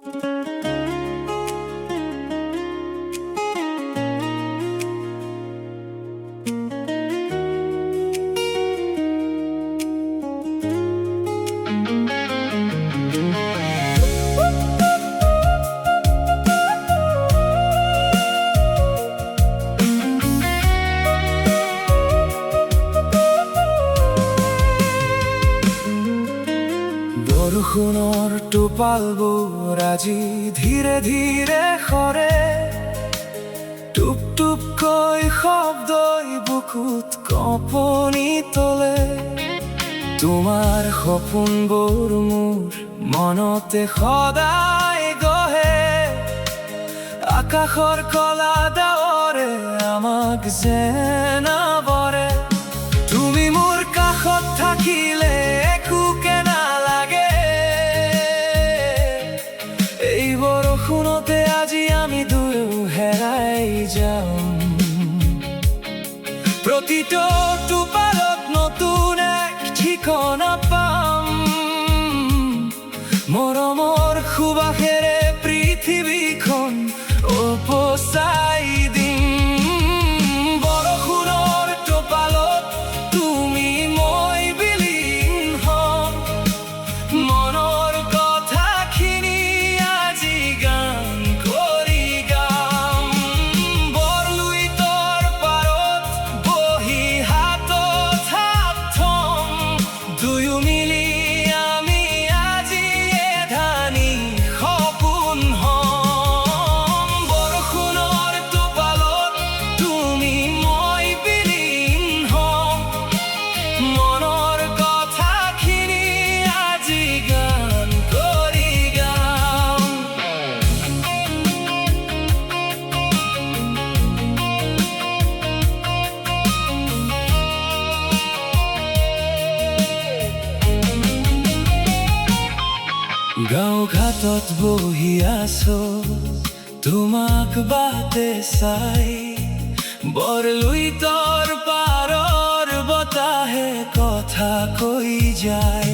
বৰষুণৰ টোপালবোৰ আজি ধীৰে ধীৰে সৰে, টুপ টুপকৈ শব্দই বুকুত কঁপনি তোলে। তোমাৰ সপোনবোৰ মোৰ মনতে সদায় গঢ়ে, আকাশৰ কলা ডাৱৰে আমাক যেন আৱৰে। তুমি মোৰ কাষত থাকিলে একোকে নালাগে, এই বৰষুণতে আজি আমি দুয়ো হেৰাই যাম। প্ৰতিটো টোপালত নতুন এক ঠিকনা পাম, মৰমৰ সুবাসেৰে পৃথিৱীখন উপচাই দিম। বৰষুণৰ টোপালত তুমি মই বিলীন হম, মনৰ কথাখিনি আজি গান কৰি গাম। বৰলুইতৰ পাৰত বহি হাতত হাত থম, দুয়ো মিলি আমি আজি এধানি সপোন হম। বৰষুণৰ টোপালত তুমি মই বিলীন হম, মনৰ কথাখিনি আজি গান কৰি গাম। গাঁও ঘাটত বহি আছো তোমাক বাটে চাই, বৰলুইতৰ পাৰৰ বতাহে কথা কৈ যায়।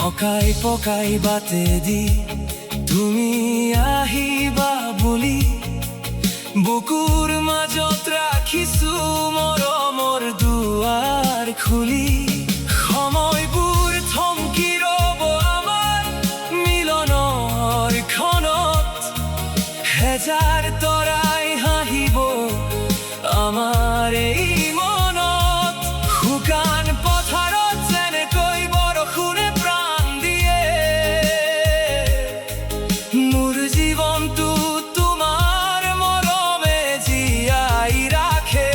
অকাই পকাই বাটেদি তুমি আহিবা বুলি বুকুৰ মাজত ৰাখিছো মৰমৰ দুৱাৰ খুলি। সময়বোৰ থমকি ৰ'ব আমাৰ মিলনৰ ক্ষণত, হেজাৰ তৰাই হাঁহিব আমাৰ এই মনত। শুকান পথাৰত যেনেকৈ বৰষুণে প্ৰাণ দিয়ে, মোৰ জীৱনটো তোমাৰ মৰমে জীয়াই ৰাখে।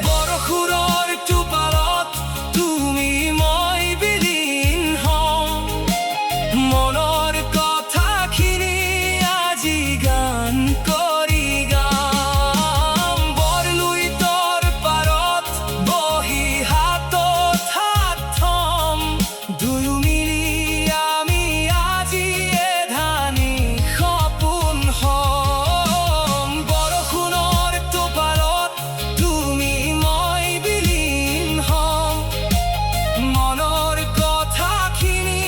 বৰষুণৰ টোপালত তুমি মই বিলীন হম, মনৰ কথাখিনি আজি গান কৰি গাম। বৰলুইতৰ পাৰত বহি হাতত হাত থম, দুয়ো মিলি আমি আজি এধানি সপোন হম। বৰষুণৰ টোপালত তুমি মই বিলীন হম, মনৰ কথাখিনি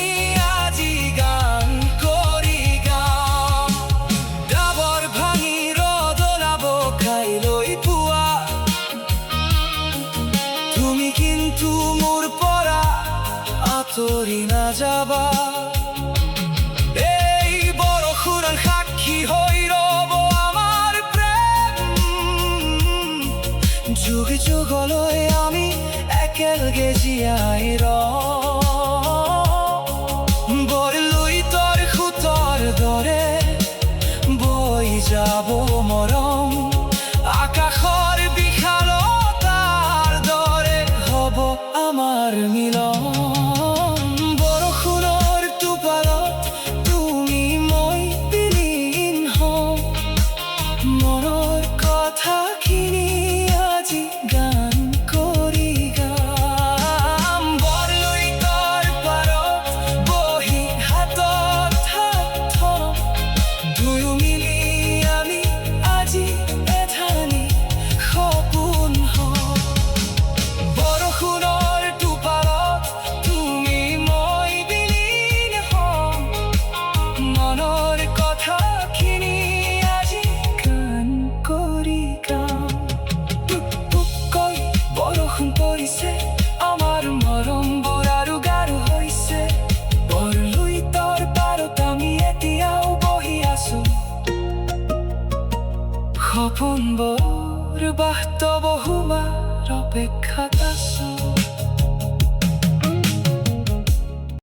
আজি গান কৰি গাম। ডাবৰ ভাঙি ৰ'দ ওলাব কাইলৈ পুৱা, তুমি কিন্তু মোৰ পৰা আঁতৰি নাযাবা। এই বৰষুণৰ সাক্ষী হৈ ৰ'ব আমাৰ প্ৰেম, যুগ যুগলৈ আমি একেলগে জীয়াই ৰম। বৰলুইতৰ সোঁতৰ দৰে বৈ যাব মৰম, আকাশৰ বিশালতাৰ দৰে হ'ব আমাৰ মিলন। বৰষুণৰ টোপালত তুমি মই বিলীন হম, মনৰ কথাখিনি আজি গান কৰি গাম। বৰলুইতৰ আপন বোৰ বাহত বহুবাৰ অপেক্ষা কাছো